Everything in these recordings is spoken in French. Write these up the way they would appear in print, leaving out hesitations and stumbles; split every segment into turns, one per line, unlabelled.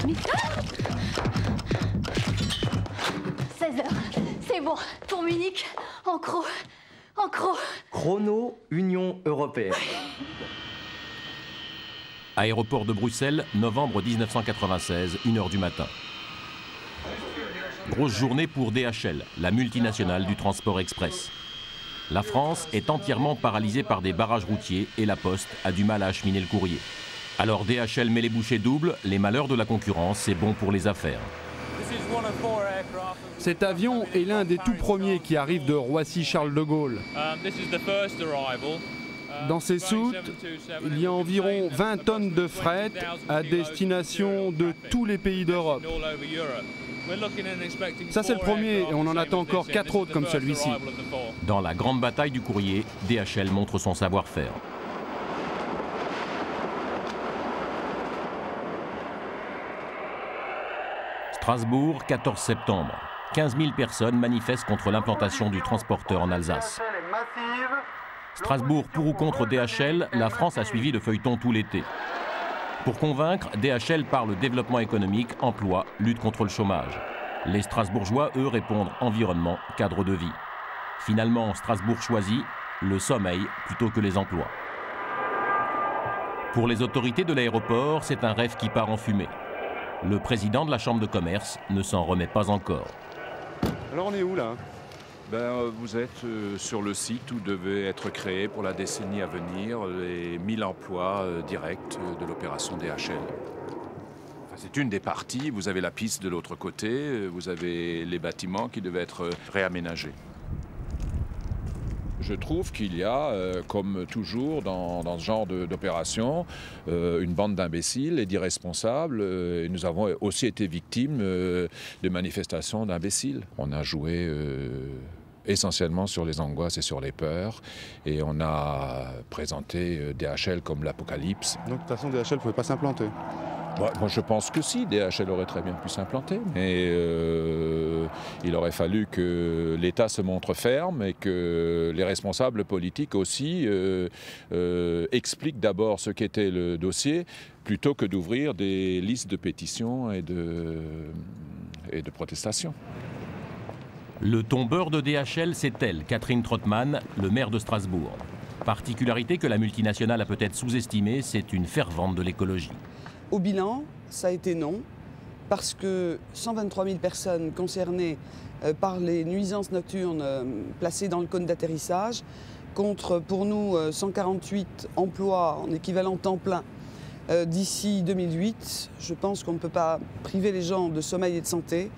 permis. 16 heures, c'est bon. Pour Munich, en croc.
Chrono Union Européenne.
Aéroport de Bruxelles, novembre 1996, 1h du matin. Grosse journée pour DHL, la multinationale du transport express. La France est entièrement paralysée par des barrages routiers et la Poste a du mal à acheminer le courrier. Alors DHL met les bouchées doubles, les malheurs de la concurrence, c'est bon pour les affaires.
Cet avion est l'un des tout premiers qui arrive de Roissy-Charles de Gaulle. Dans ces soutes, il y a environ 20 tonnes de fret à destination de tous les pays d'Europe. Ça c'est le premier et on en attend encore 4 autres comme celui-ci.
Dans la grande bataille du courrier, DHL montre son savoir-faire. Strasbourg, 14 septembre. 15 000 personnes manifestent contre l'implantation du transporteur en Alsace. Strasbourg pour ou contre DHL, la France a suivi le feuilleton tout l'été. Pour convaincre, DHL parle développement économique, emploi, lutte contre le chômage. Les Strasbourgeois, eux, répondent environnement, cadre de vie. Finalement, Strasbourg choisit le sommeil plutôt que les emplois. Pour les autorités de l'aéroport, c'est un rêve qui part en fumée. Le président de la Chambre de commerce ne s'en remet pas encore.
Alors on est où là ?
Vous êtes sur le site où devait être créé pour la décennie à venir les 1000 emplois directs de l'opération DHL. Enfin, c'est une des parties. Vous avez la piste de l'autre côté, vous avez les bâtiments qui devaient être réaménagés. Je trouve qu'il y a, comme toujours dans ce genre d'opération, une bande d'imbéciles et d'irresponsables. Et nous avons aussi été victimes de manifestations d'imbéciles. On a joué essentiellement sur les angoisses et sur les peurs. Et on a présenté DHL comme l'apocalypse.
Donc de toute façon DHL ne pouvait pas s'implanter.
Moi, je pense que si, DHL aurait très bien pu s'implanter, mais il aurait fallu que l'État se montre ferme et que les responsables politiques aussi expliquent d'abord ce qu'était le dossier, plutôt que d'ouvrir des listes de pétitions et de protestations.
Le tombeur de DHL, c'est elle, Catherine Trottmann, le maire de Strasbourg. Particularité que la multinationale a peut-être sous-estimée, c'est une fervente de l'écologie.
Au bilan, ça a été non, parce que 123 000 personnes concernées par les nuisances nocturnes placées dans le cône d'atterrissage, contre pour nous 148 emplois en équivalent temps plein d'ici 2008. Je pense qu'on ne peut pas priver les gens de sommeil et de santé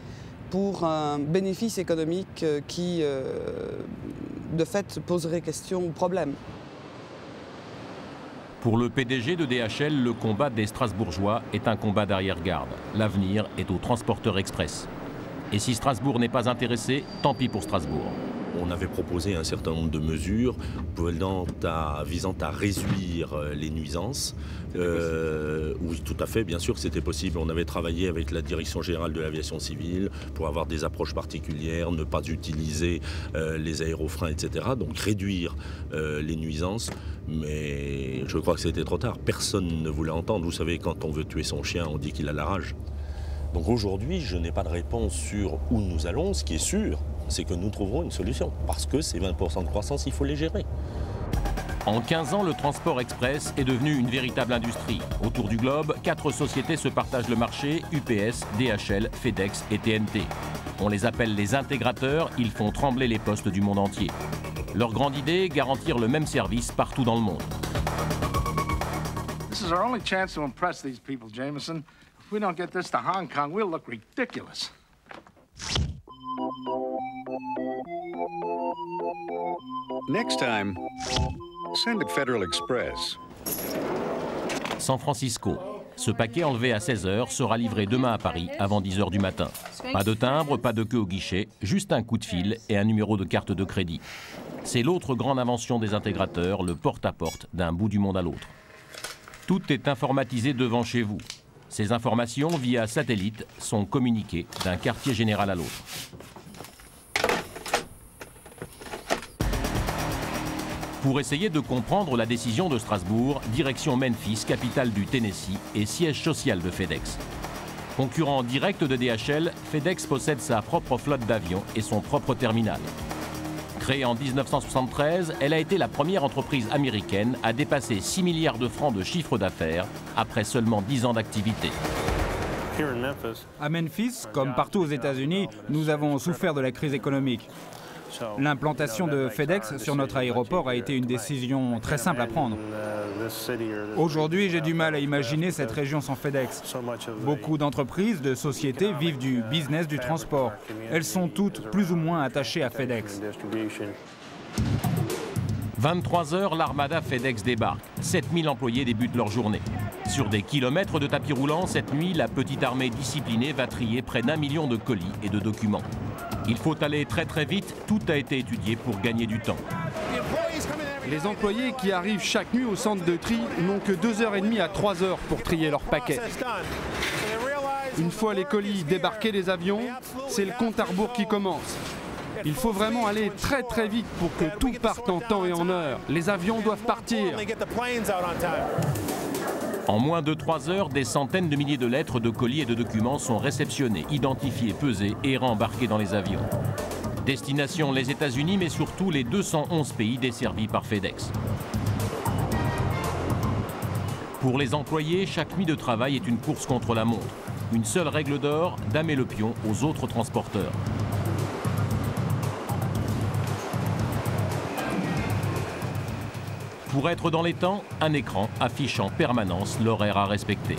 pour un bénéfice économique qui, de fait, poserait question ou problème.
Pour le PDG de DHL, le combat des Strasbourgeois est un combat d'arrière-garde. L'avenir est au transporteur express. Et si Strasbourg n'est pas intéressé, tant pis pour Strasbourg.
On avait proposé un certain nombre de mesures visant à réduire les nuisances. Oui, tout à fait, bien sûr que c'était possible. On avait travaillé avec la Direction générale de l'aviation civile pour avoir des approches particulières, ne pas utiliser les aérofreins, etc. Donc réduire les nuisances. Mais je crois que c'était trop tard. Personne ne voulait entendre. Vous savez, quand on veut tuer son chien, on dit qu'il a la rage. Donc aujourd'hui, je n'ai pas de réponse sur où nous allons. Ce qui est sûr, c'est que nous trouverons une solution. Parce que ces 20% de croissance, il faut les gérer.
En 15 ans, le transport express est devenu une véritable industrie. Autour du globe, 4 sociétés se partagent le marché, UPS, DHL, FedEx et TNT. On les appelle les intégrateurs, ils font trembler les postes du monde entier. Leur grande idée, garantir le même service partout dans le monde.
This is our only chance to impress these people, Jameson. If we don't get this to Hong Kong, we'll look ridiculous.
Next time, send a Federal Express.
San Francisco. Ce paquet enlevé à 16h sera livré demain à Paris avant 10h du matin. Pas de timbre, pas de queue au guichet, juste un coup de fil et un numéro de carte de crédit. C'est l'autre grande invention des intégrateurs, le porte-à-porte d'un bout du monde à l'autre. Tout est informatisé devant chez vous. Ces informations, via satellite, sont communiquées d'un quartier général à l'autre. Pour essayer de comprendre la décision de Strasbourg, direction Memphis, capitale du Tennessee et siège social de FedEx. Concurrent direct de DHL, FedEx possède sa propre flotte d'avions et son propre terminal. Créée en 1973, elle a été la première entreprise américaine à dépasser 6 milliards de francs de chiffre d'affaires après seulement 10 ans d'activité.
À Memphis, comme partout aux États-Unis, nous avons souffert de la crise économique. L'implantation de FedEx sur notre aéroport a été une décision très simple à prendre. Aujourd'hui, j'ai du mal à imaginer cette région sans FedEx. Beaucoup d'entreprises, de sociétés vivent du business du transport. Elles sont toutes plus ou moins attachées à FedEx.
23 heures, l'armada FedEx débarque. 7000 employés débutent leur journée. Sur des kilomètres de tapis roulants, cette nuit, la petite armée disciplinée va trier près d'1 million de colis et de documents. Il faut aller très très vite, tout a été étudié pour gagner du temps.
Les employés qui arrivent chaque nuit au centre de tri n'ont que 2h30 à 3h pour trier leurs paquets. Une fois les colis débarqués des avions, c'est le compte à rebours qui commence. Il faut vraiment aller très très vite pour que tout parte en temps et en heure. Les avions doivent partir.
En moins de 3 heures, des centaines de milliers de lettres, de colis et de documents sont réceptionnés, identifiés, pesés et rembarqués dans les avions. Destination les États-Unis, mais surtout les 211 pays desservis par FedEx. Pour les employés, chaque nuit de travail est une course contre la montre. Une seule règle d'or, damer le pion aux autres transporteurs. Pour être dans les temps, un écran affiche en permanence l'horaire à respecter.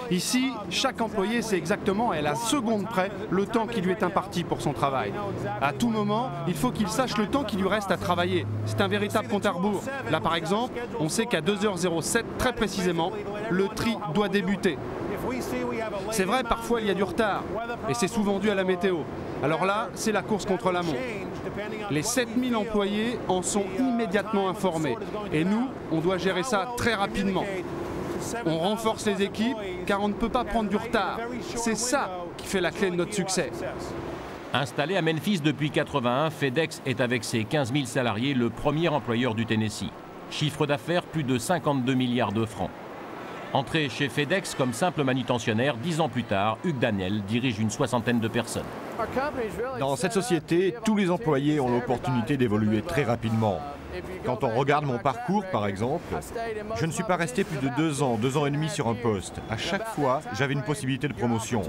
Ici, chaque employé sait exactement à la seconde près le temps qui lui est imparti pour son travail. À tout moment, il faut qu'il sache le temps qui lui reste à travailler. C'est un véritable compte à rebours. Là par exemple, on sait qu'à 2h07, très précisément, le tri doit débuter. C'est vrai, parfois il y a du retard, et c'est souvent dû à la météo. Alors là, c'est la course contre la montre. Les 7000 employés en sont immédiatement informés. Et nous, on doit gérer ça très rapidement. On renforce les équipes, car on ne peut pas prendre du retard. C'est ça qui fait la clé de notre succès.
Installé à Memphis depuis 1981, FedEx est avec ses 15 000 salariés le premier employeur du Tennessee. Chiffre d'affaires, plus de 52 milliards de francs. Entré chez FedEx comme simple manutentionnaire, 10 ans plus tard, Hugh Daniel dirige une soixantaine de personnes.
Dans cette société, tous les employés ont l'opportunité d'évoluer très rapidement. Quand on regarde mon parcours, par exemple, je ne suis pas resté plus de 2 ans et demi sur un poste. À chaque fois, j'avais une possibilité de promotion.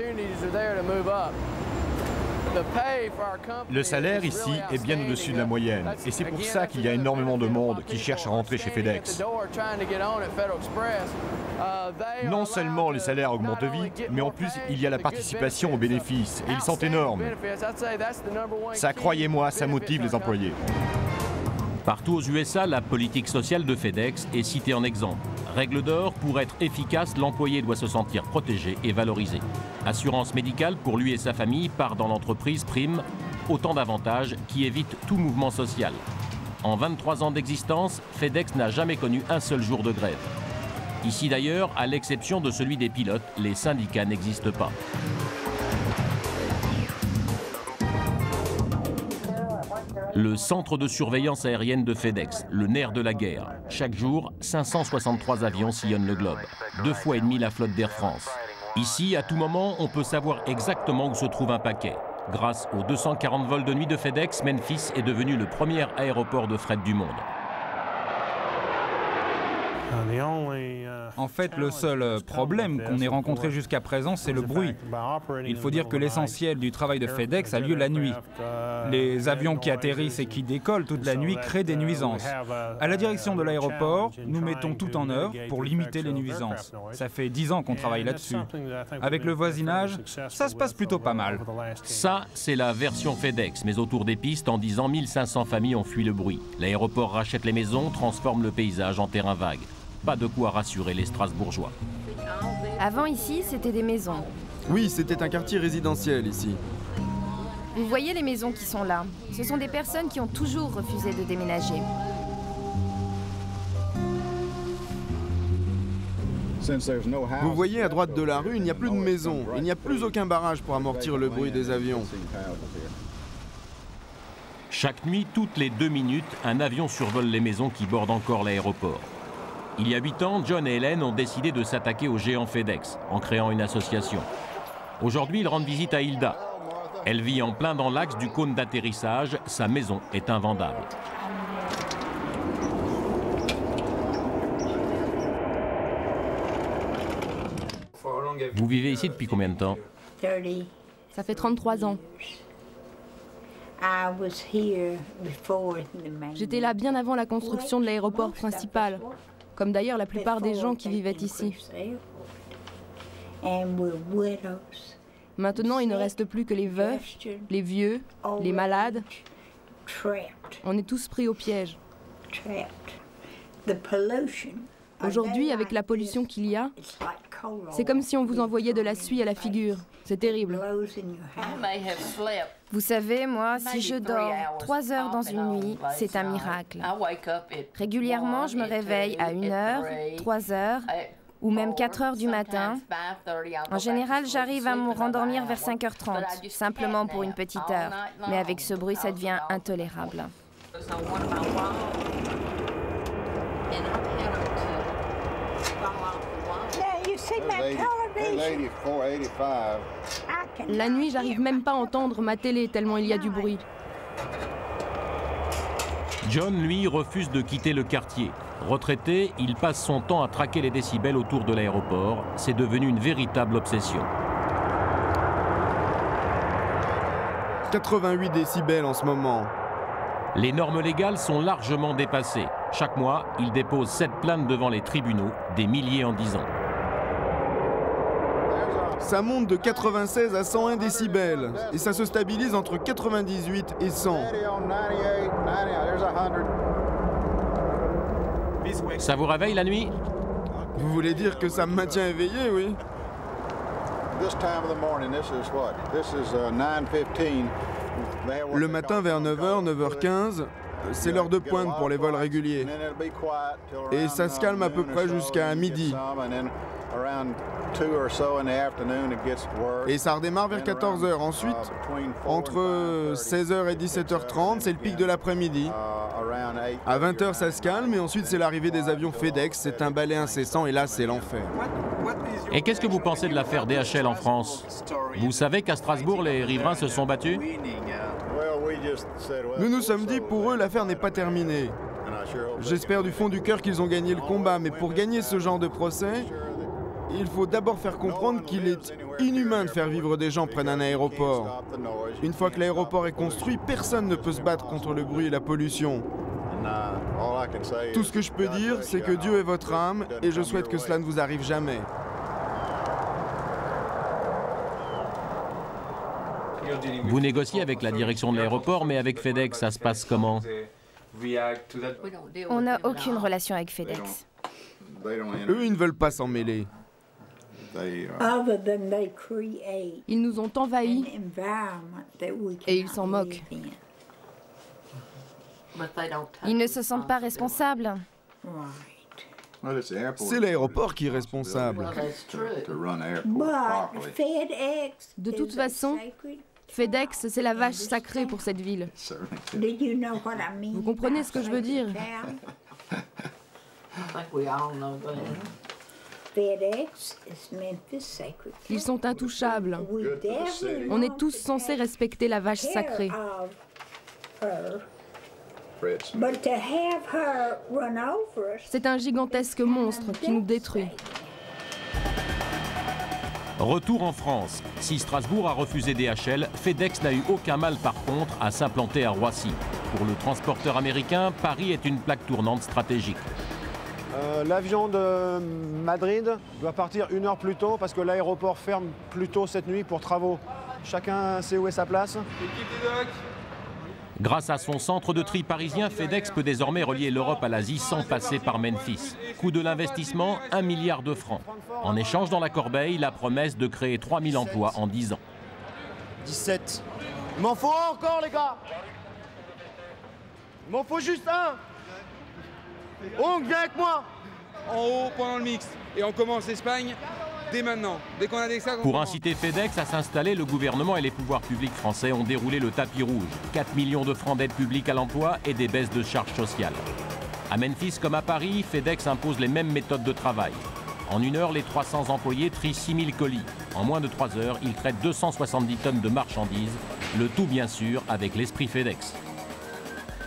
Le salaire ici est bien au-dessus de la moyenne et c'est pour ça qu'il y a énormément de monde qui cherche à rentrer chez FedEx. Non seulement les salaires augmentent vite, mais en plus il y a la participation aux bénéfices et ils sont énormes. Ça, croyez-moi, ça motive les employés.
Partout aux USA, la politique sociale de FedEx est citée en exemple. Règle d'or, pour être efficace, l'employé doit se sentir protégé et valorisé. Assurance médicale pour lui et sa famille, part dans l'entreprise, prime, autant d'avantages qui évitent tout mouvement social. En 23 ans d'existence, FedEx n'a jamais connu un seul jour de grève. Ici d'ailleurs, à l'exception de celui des pilotes, les syndicats n'existent pas. Le centre de surveillance aérienne de FedEx, le nerf de la guerre. Chaque jour, 563 avions sillonnent le globe, 2,5 fois la flotte d'Air France. Ici, à tout moment, on peut savoir exactement où se trouve un paquet. Grâce aux 240 vols de nuit de FedEx, Memphis est devenu le premier aéroport de fret du monde.
En fait, le seul problème qu'on ait rencontré jusqu'à présent, c'est le bruit. Il faut dire que l'essentiel du travail de FedEx a lieu la nuit. Les avions qui atterrissent et qui décollent toute la nuit créent des nuisances. À la direction de l'aéroport, nous mettons tout en œuvre pour limiter les nuisances. Ça fait 10 ans qu'on travaille là-dessus. Avec le voisinage, ça se passe plutôt pas mal.
Ça, c'est la version FedEx, mais autour des pistes, en 10 ans, 1500 familles ont fui le bruit. L'aéroport rachète les maisons, transforme le paysage en terrain vague. Pas de quoi rassurer les Strasbourgeois.
Avant ici, c'était des maisons.
Oui, c'était un quartier résidentiel ici.
Vous voyez les maisons qui sont là. Ce sont des personnes qui ont toujours refusé de déménager.
Vous voyez à droite de la rue, il n'y a plus de maisons. Il n'y a plus aucun barrage pour amortir le bruit des avions.
Chaque nuit, toutes les 2 minutes, un avion survole les maisons qui bordent encore l'aéroport. Il y a 8 ans, John et Hélène ont décidé de s'attaquer au géant FedEx en créant une association. Aujourd'hui, ils rendent visite à Hilda. Elle vit en plein dans l'axe du cône d'atterrissage. Sa maison est invendable. Vous vivez ici depuis combien de temps?
Ça fait 33 ans. J'étais là bien avant la construction de l'aéroport principal, comme d'ailleurs la plupart des gens qui vivaient ici. Maintenant, il ne reste plus que les veufs, les vieux, les malades. On est tous pris au piège. Aujourd'hui, avec la pollution qu'il y a, c'est comme si on vous envoyait de la suie à la figure. C'est terrible. Vous savez, moi, si je dors 3 heures dans une nuit, c'est un miracle. Régulièrement, je me réveille à 1 heure, 3 heures, ou même 4 heures du matin. En général, j'arrive à me rendormir vers 5h30, simplement pour une petite heure. Mais avec ce bruit, ça devient intolérable. La nuit, j'arrive même pas à entendre ma télé tellement il y a du bruit.
John, lui, refuse de quitter le quartier. Retraité, il passe son temps à traquer les décibels autour de l'aéroport. C'est devenu une véritable obsession.
88 décibels en ce moment.
Les normes légales sont largement dépassées. Chaque mois, il dépose 7 plaintes devant les tribunaux, des milliers en 10 ans.
Ça monte de 96 à 101 décibels et ça se stabilise entre 98 et 100.
Ça vous réveille la nuit?
Vous voulez dire que ça me maintient éveillé, oui? Le matin vers 9h, 9h15, c'est l'heure de pointe pour les vols réguliers. Et ça se calme à peu près jusqu'à midi. Et ça redémarre vers 14h. Ensuite, entre 16h et 17h30, c'est le pic de l'après-midi. À 20h, ça se calme et ensuite, c'est l'arrivée des avions FedEx. C'est un balai incessant et là, c'est l'enfer.
Et qu'est-ce que vous pensez de l'affaire DHL en France? Vous savez qu'à Strasbourg, les riverains se sont battus?
Nous nous sommes dit, pour eux, l'affaire n'est pas terminée. J'espère du fond du cœur qu'ils ont gagné le combat, mais pour gagner ce genre de procès, il faut d'abord faire comprendre qu'il est inhumain de faire vivre des gens près d'un aéroport. Une fois que l'aéroport est construit, personne ne peut se battre contre le bruit et la pollution. Tout ce que je peux dire, c'est que Dieu est votre âme et je souhaite que cela ne vous arrive jamais.
Vous négociez avec la direction de l'aéroport, mais avec FedEx, ça se passe comment?
On n'a aucune relation avec FedEx.
Eux, ils ne veulent pas s'en mêler.
Ils nous ont envahis et ils s'en moquent. Ils ne se sentent pas responsables.
C'est l'aéroport qui est responsable.
De toute façon, FedEx, c'est la vache sacrée pour cette ville. Vous comprenez ce que je veux dire? Ils sont intouchables. On est tous censés respecter la vache sacrée. C'est un gigantesque monstre qui nous détruit.
Retour en France. Si Strasbourg a refusé DHL, FedEx n'a eu aucun mal par contre à s'implanter à Roissy. Pour le transporteur américain, Paris est une plaque tournante stratégique.
L'avion de Madrid doit partir 1 heure plus tôt parce que l'aéroport ferme plus tôt cette nuit pour travaux. Chacun sait où est sa place.
Grâce à son centre de tri parisien, FedEx peut désormais relier l'Europe à l'Asie sans passer par Memphis. Coût de l'investissement, 1 milliard de francs. En échange, dans la corbeille, la promesse de créer 3000 emplois en 10 ans.
17. Il m'en faut un encore, les gars. Il m'en faut juste un. Ongle, viens avec moi.
En haut, pendant le mix. Et on commence l'Espagne dès maintenant. Dès qu'on a des sacs,
Pour inciter FedEx à s'installer, le gouvernement et les pouvoirs publics français ont déroulé le tapis rouge. 4 millions de francs d'aide publique à l'emploi et des baisses de charges sociales. À Memphis comme à Paris, FedEx impose les mêmes méthodes de travail. En 1 heure, les 300 employés trient 6000 colis. En moins de 3 heures, ils traitent 270 tonnes de marchandises, le tout bien sûr avec l'esprit FedEx.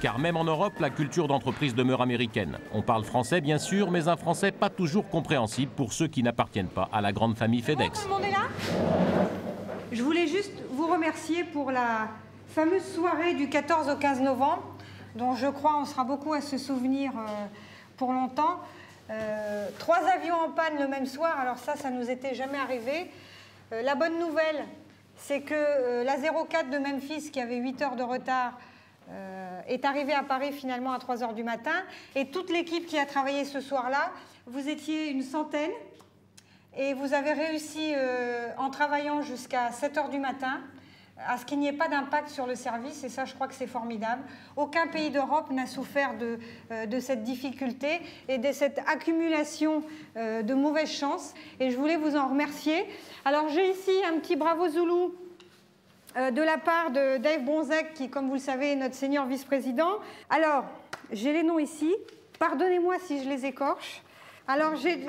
Car même en Europe, la culture d'entreprise demeure américaine. On parle français bien sûr, mais un français pas toujours compréhensible pour ceux qui n'appartiennent pas à la grande famille FedEx.
Tout le monde est là ? Je voulais juste vous remercier pour la fameuse soirée du 14 au 15 novembre, dont je crois on sera beaucoup à se souvenir pour longtemps. 3 avions en panne le même soir, alors ça nous était jamais arrivé. La bonne nouvelle, c'est que la 04 de Memphis, qui avait 8 heures de retard, est arrivée à Paris finalement à 3 heures du matin. Et toute l'équipe qui a travaillé ce soir-là, vous étiez une centaine, et vous avez réussi, en travaillant jusqu'à 7 heures du matin, à ce qu'il n'y ait pas d'impact sur le service, et ça, je crois que c'est formidable. Aucun pays d'Europe n'a souffert de cette difficulté et de cette accumulation de mauvaises chances, et je voulais vous en remercier. Alors, j'ai ici un petit bravo Zoulou de la part de Dave Bronzek, qui, comme vous le savez, est notre senior vice-président. Alors, j'ai les noms ici. Pardonnez-moi si je les écorche. Alors, j'ai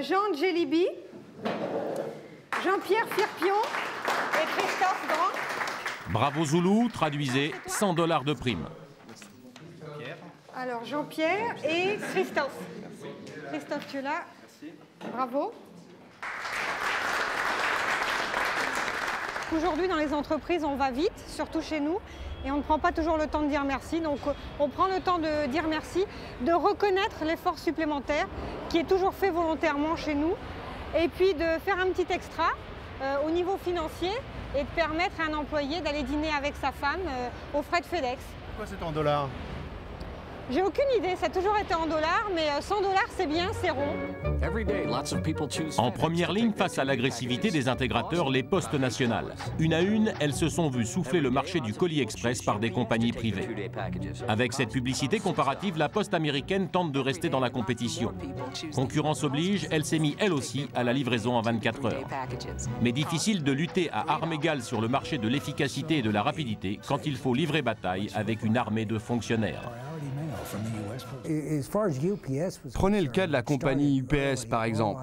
Jean Djelibi, Jean-Pierre Firpion et Christophe Grand.
Bravo Zoulou, traduisez 100 $ de prime.
Alors Jean-Pierre et Christophe. Christophe, tu es là. Bravo. Aujourd'hui, dans les entreprises, on va vite, surtout chez nous, et on ne prend pas toujours le temps de dire merci. Donc on prend le temps de dire merci, de reconnaître l'effort supplémentaire qui est toujours fait volontairement chez nous, et puis de faire un petit extra au niveau financier et de permettre à un employé d'aller dîner avec sa femme aux frais de FedEx.
Pourquoi c'est en dollars?
J'ai aucune idée, ça a toujours été en dollars, mais 100 $, c'est bien, c'est rond.
En première ligne face à l'agressivité des intégrateurs, les postes nationales. Une à une, elles se sont vues souffler le marché du colis express par des compagnies privées. Avec cette publicité comparative, la poste américaine tente de rester dans la compétition. Concurrence oblige, elle s'est mise elle aussi à la livraison en 24 heures. Mais difficile de lutter à armes égales sur le marché de l'efficacité et de la rapidité quand il faut livrer bataille avec une armée de fonctionnaires.
Prenez le cas de la compagnie UPS par exemple.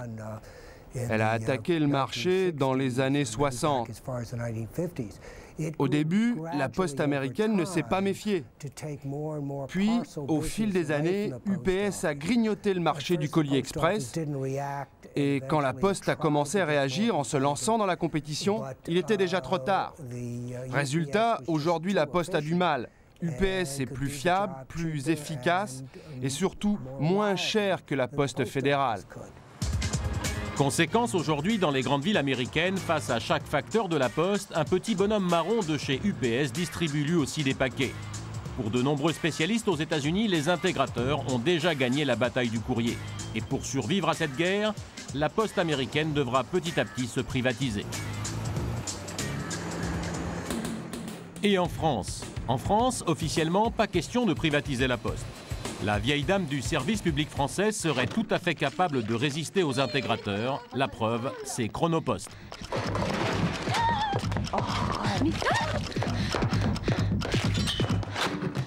Elle a attaqué le marché dans les années 60. Au début, la poste américaine ne s'est pas méfiée. Puis, au fil des années, UPS a grignoté le marché du colis express. Et quand la poste a commencé à réagir en se lançant dans la compétition, il était déjà trop tard. Résultat, aujourd'hui la poste a du mal. UPS est plus fiable, plus efficace et surtout moins cher que la poste fédérale.
Conséquence, aujourd'hui, dans les grandes villes américaines, face à chaque facteur de la poste, un petit bonhomme marron de chez UPS distribue lui aussi des paquets. Pour de nombreux spécialistes aux États-Unis, les intégrateurs ont déjà gagné la bataille du courrier. Et pour survivre à cette guerre, la poste américaine devra petit à petit se privatiser. Et en France? En France, officiellement, pas question de privatiser la poste. La vieille dame du service public français serait tout à fait capable de résister aux intégrateurs. La preuve, c'est Chronopost.
Oh,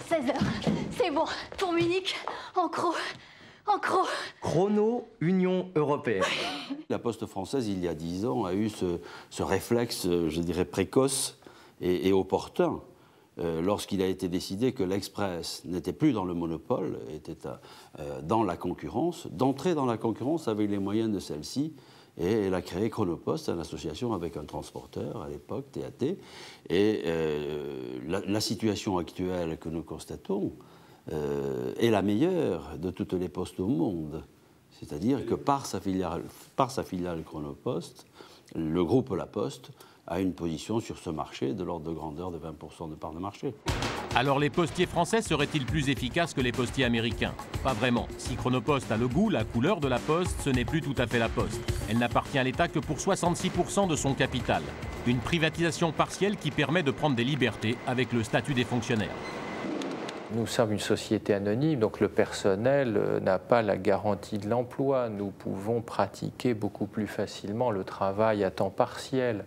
16 heures, c'est bon. Pour Munich, en croc.
Chrono, Union européenne.
La poste française, il y a 10 ans, a eu ce réflexe, je dirais, précoce et opportun. Lorsqu'il a été décidé que l'Express n'était plus dans le monopole, était dans la concurrence, d'entrer dans la concurrence avec les moyens de celle-ci, et elle a créé Chronopost, une association avec un transporteur à l'époque, TAT, et la situation actuelle que nous constatons est la meilleure de toutes les postes au monde. C'est-à-dire que par sa filiale Chronopost, le groupe La Poste a une position sur ce marché de l'ordre de grandeur de 20% de part de marché.
Alors les postiers français seraient-ils plus efficaces que les postiers américains? Pas vraiment. Si Chronopost a le goût, la couleur de la poste, ce n'est plus tout à fait la poste. Elle n'appartient à l'État que pour 66% de son capital. Une privatisation partielle qui permet de prendre des libertés avec le statut des fonctionnaires.
Nous sommes une société anonyme, donc le personnel n'a pas la garantie de l'emploi. Nous pouvons pratiquer beaucoup plus facilement le travail à temps partiel,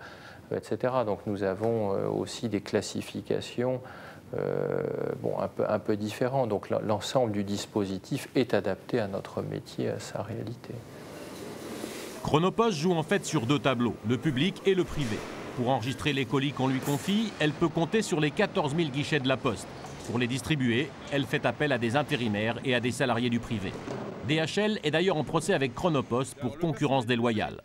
etc. Donc nous avons aussi des classifications bon, un peu différent. Donc l'ensemble du dispositif est adapté à notre métier, à sa réalité.
Chronopost joue en fait sur deux tableaux, le public et le privé. Pour enregistrer les colis qu'on lui confie, elle peut compter sur les 14 000 guichets de la Poste. Pour les distribuer, elle fait appel à des intérimaires et à des salariés du privé. DHL est d'ailleurs en procès avec Chronopost pour concurrence déloyale.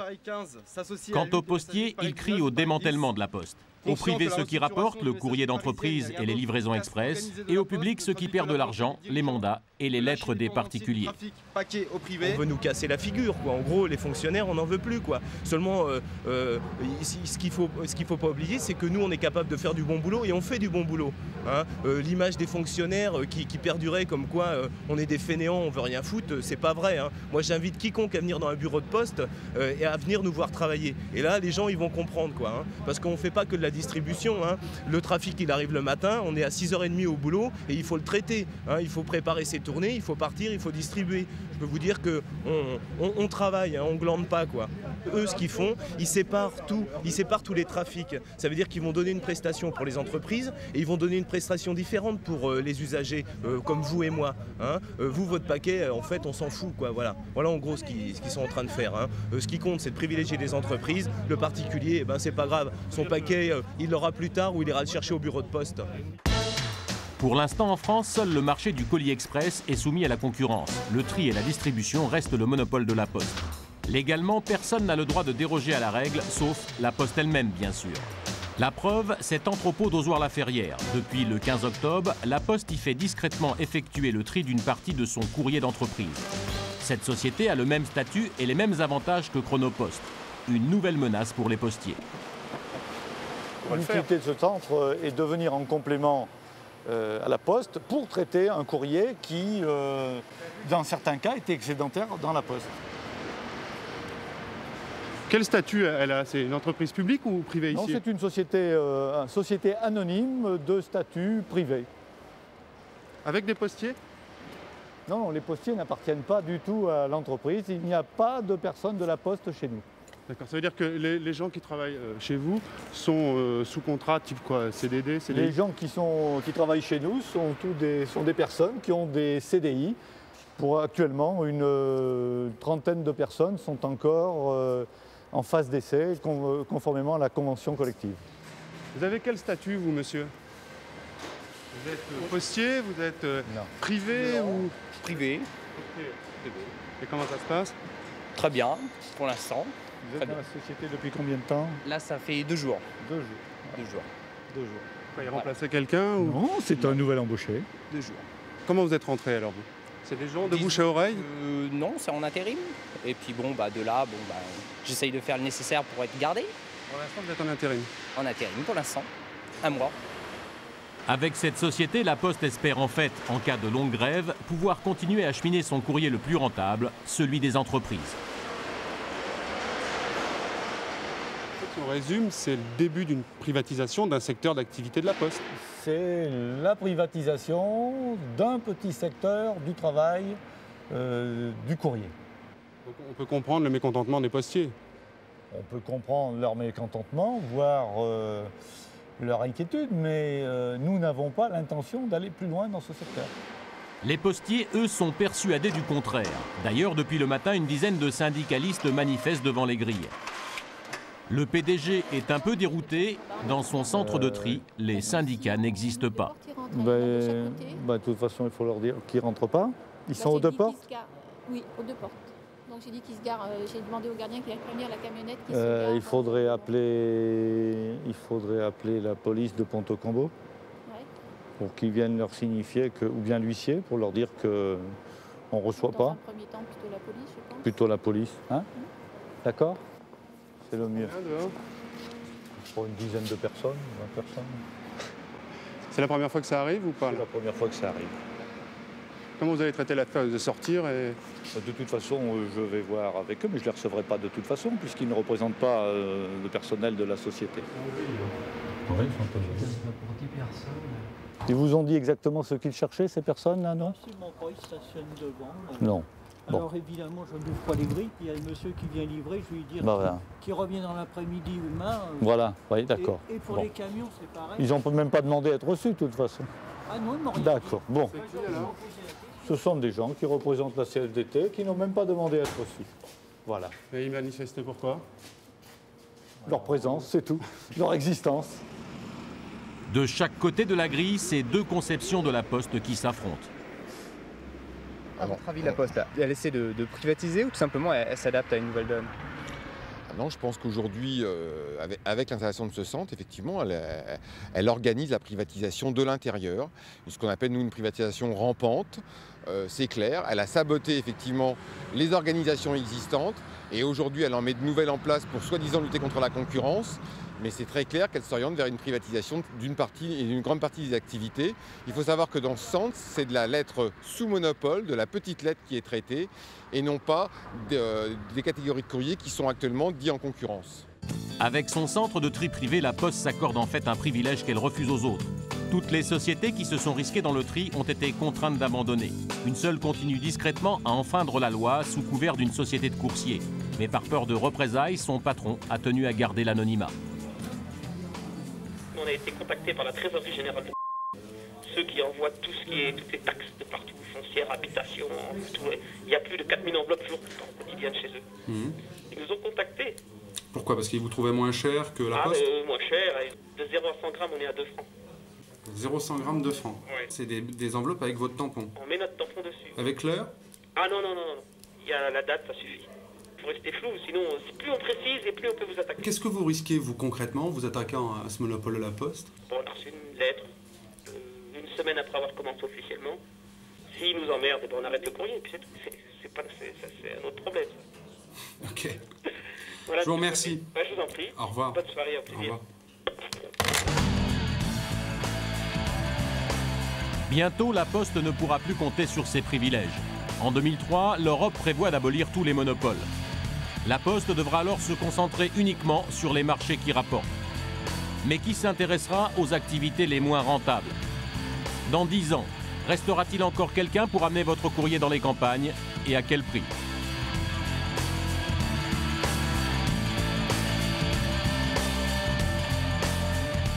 Quant aux postiers, ils crient au démantèlement de la Poste. Au privé, ceux qui rapportent, le courrier d'entreprise et les livraisons express, et au public, ceux qui perdent de l'argent, les mandats et les lettres des particuliers.
On veut nous casser la figure, quoi. En gros, les fonctionnaires, on n'en veut plus, quoi. Seulement, ce qu'il faut pas oublier, c'est que nous, on est capable de faire du bon boulot et on fait du bon boulot. Hein. L'image des fonctionnaires qui perdurait comme quoi on est des fainéants, on veut rien foutre, c'est pas vrai. Hein. Moi, j'invite quiconque à venir dans un bureau de poste et à venir nous voir travailler. Et là, les gens, ils vont comprendre, quoi. Hein. Parce qu'on fait pas que de la distribution. Hein. Le trafic, il arrive le matin, on est à 6h30 au boulot et il faut le traiter. Hein. Il faut préparer ses tournées, il faut partir, il faut distribuer. Je peux vous dire qu'on travaille, hein, on glande pas, quoi. Eux, ce qu'ils font, ils séparent tous les trafics. Ça veut dire qu'ils vont donner une prestation pour les entreprises et ils vont donner une prestation différente pour les usagers, comme vous et moi. Hein. Vous, votre paquet, en fait, on s'en fout, quoi. Voilà en gros ce qu'ils sont en train de faire. Hein. Ce qui compte, c'est de privilégier les entreprises. Le particulier, eh ben, c'est pas grave. Son paquet, il l'aura plus tard ou il ira le chercher au bureau de poste.
Pour l'instant, en France, seul le marché du colis express est soumis à la concurrence. Le tri et la distribution restent le monopole de la Poste. Légalement, personne n'a le droit de déroger à la règle, sauf la Poste elle-même, bien sûr. La preuve, cet entrepôt d'Ozoir-la-Ferrière. Depuis le 15 octobre, la Poste y fait discrètement effectuer le tri d'une partie de son courrier d'entreprise. Cette société a le même statut et les mêmes avantages que Chronopost. Une nouvelle menace pour les postiers.
L'utilité de ce centre est de venir en complément à la Poste pour traiter un courrier qui, dans certains cas, était excédentaire dans la Poste.
Quel statut elle a? C'est une entreprise publique ou privée ici?
Non, c'est une société anonyme de statut privé.
Avec des postiers?
Non, les postiers n'appartiennent pas du tout à l'entreprise. Il n'y a pas de personne de la Poste chez nous.
D'accord, ça veut dire que les gens qui travaillent chez vous sont sous contrat type quoi? CDD, CDI?
Les gens qui travaillent chez nous sont des personnes qui ont des CDI. Pour actuellement, une trentaine de personnes sont encore en phase d'essai, conformément à la convention collective.
Vous avez quel statut, vous, monsieur? Vous êtes postier, vous êtes privé ou...
Privé.
Et comment ça se passe?
Très bien, pour l'instant.
Vous êtes dans la société depuis combien de temps?
Là, ça fait 2 jours.
2 jours.
2 jours.
2 jours.
Vous remplacé quelqu'un ou...
Non, c'est un nouvel embauché.
2 jours.
Comment vous êtes rentré alors, vous? C'est des gens de bouche à oreille?
Non, c'est en intérim. Et puis bon, de là, j'essaye de faire le nécessaire pour être gardé.
Pour l'instant, vous êtes en intérim?
En intérim pour l'instant, 1 mois.
Avec cette société, la Poste espère en fait, en cas de longue grève, pouvoir continuer à acheminer son courrier le plus rentable, celui des entreprises.
Si on résume, c'est le début d'une privatisation d'un secteur d'activité de la Poste.
C'est la privatisation d'un petit secteur du travail, du courrier.
Donc on peut comprendre le mécontentement des postiers.
On peut comprendre leur mécontentement, voire leur inquiétude, mais nous n'avons pas l'intention d'aller plus loin dans ce secteur.
Les postiers, eux, sont persuadés du contraire. D'ailleurs, depuis le matin, une dizaine de syndicalistes manifestent devant les grilles. Le PDG est un peu dérouté. Dans son centre de tri, les syndicats n'existent pas.
De toute façon, il faut leur dire qu'ils ne rentrent pas. Ils sont aux 2 portes?
Oui, aux 2 portes. Donc j'ai dit qu'ils se garent. J'ai demandé au gardien qu'il aille prévenir la camionnette qui
se gare. Il faudrait appeler la police de Pont-au-Combo pour qu'ils viennent leur signifier que, ou bien l'huissier pour leur dire qu'on ne reçoit pas.
Dans un premier temps, plutôt la police, je pense.
Plutôt la police, hein? D'accord? C'est le mieux. Pour une dizaine de personnes, 20 personnes.
C'est la première fois que ça arrive ou pas?
C'est la première fois que ça arrive.
Comment vous avez traité la phase de sortir et...
De toute façon, je vais voir avec eux, mais je ne les recevrai pas de toute façon, puisqu'ils ne représentent pas le personnel de la société.
Oui, pour 10 personnes.
Ils vous ont dit exactement ce qu'ils cherchaient, ces personnes-là, non?
Absolument pas, ils stationnent devant.
Non. Bon.
Alors évidemment, je n'ouvre pas les grilles, puis il y a le monsieur qui vient livrer, je lui dis
voilà.
qu'il revient dans l'après-midi ou demain.
Voilà, oui, d'accord.
Et pour les camions, c'est pareil.
Ils n'ont même pas demandé à être reçus, de toute façon.
Ah non, ils m'ont rien
D'accord,
dit.
bon. Ce sont des gens qui représentent la CFDT, qui n'ont même pas demandé à être reçus. Voilà.
Et ils manifestaient pourquoi?
Leur présence, c'est tout. Leur existence.
De chaque côté de la grille, c'est deux conceptions de la Poste qui s'affrontent.
À votre avis, la Poste, elle essaie de privatiser ou tout simplement elle s'adapte à une nouvelle donne?
Non, je pense qu'aujourd'hui, avec l'installation de ce centre, effectivement, elle organise la privatisation de l'intérieur, ce qu'on appelle nous une privatisation rampante. C'est clair, elle a saboté effectivement les organisations existantes et aujourd'hui elle en met de nouvelles en place pour soi-disant lutter contre la concurrence. Mais c'est très clair qu'elle s'oriente vers une privatisation d'une partie et d'une grande partie des activités. Il faut savoir que dans ce centre, c'est de la lettre sous monopole, de la petite lettre qui est traitée, et non pas des catégories de courriers qui sont actuellement dits en concurrence.
Avec son centre de tri privé, la Poste s'accorde en fait un privilège qu'elle refuse aux autres. Toutes les sociétés qui se sont risquées dans le tri ont été contraintes d'abandonner. Une seule continue discrètement à enfreindre la loi sous couvert d'une société de coursiers. Mais par peur de représailles, son patron a tenu à garder l'anonymat.
On a été contacté par la trésorerie générale de ceux qui envoient toutes les taxes de partout, foncières, habitations, tout. Il y a plus de 4000 enveloppes jour quotidiennes chez eux. Ils nous ont contactés.
Pourquoi? Parce qu'ils vous trouvaient moins cher que la Poste?
Moins cher. De 0 à 100 grammes, on est à 2 francs.
0,100 grammes, 2 francs.
Ouais.
C'est des enveloppes avec votre tampon.
On met notre tampon dessus.
Avec l'heure?
Ah non. Il y a la date, ça suffit. Faut rester flou, sinon plus on précise et plus on peut vous attaquer.
Qu'est-ce que vous risquez, vous, concrètement, vous attaquant à ce monopole de la Poste?
Bon, on a reçu une lettre, une semaine après avoir commencé officiellement. S'ils nous emmerdent, on arrête le courrier, et puis c'est un autre problème, ça.
Ok.
Voilà,
je vous remercie.
Ouais, je vous en prie.
Au revoir.
Bonne soirée, au plaisir.
Au revoir.
Bientôt, la Poste ne pourra plus compter sur ses privilèges. En 2003, l'Europe prévoit d'abolir tous les monopoles. La Poste devra alors se concentrer uniquement sur les marchés qui rapportent. Mais qui s'intéressera aux activités les moins rentables? Dans 10 ans, restera-t-il encore quelqu'un pour amener votre courrier dans les campagnes et à quel prix?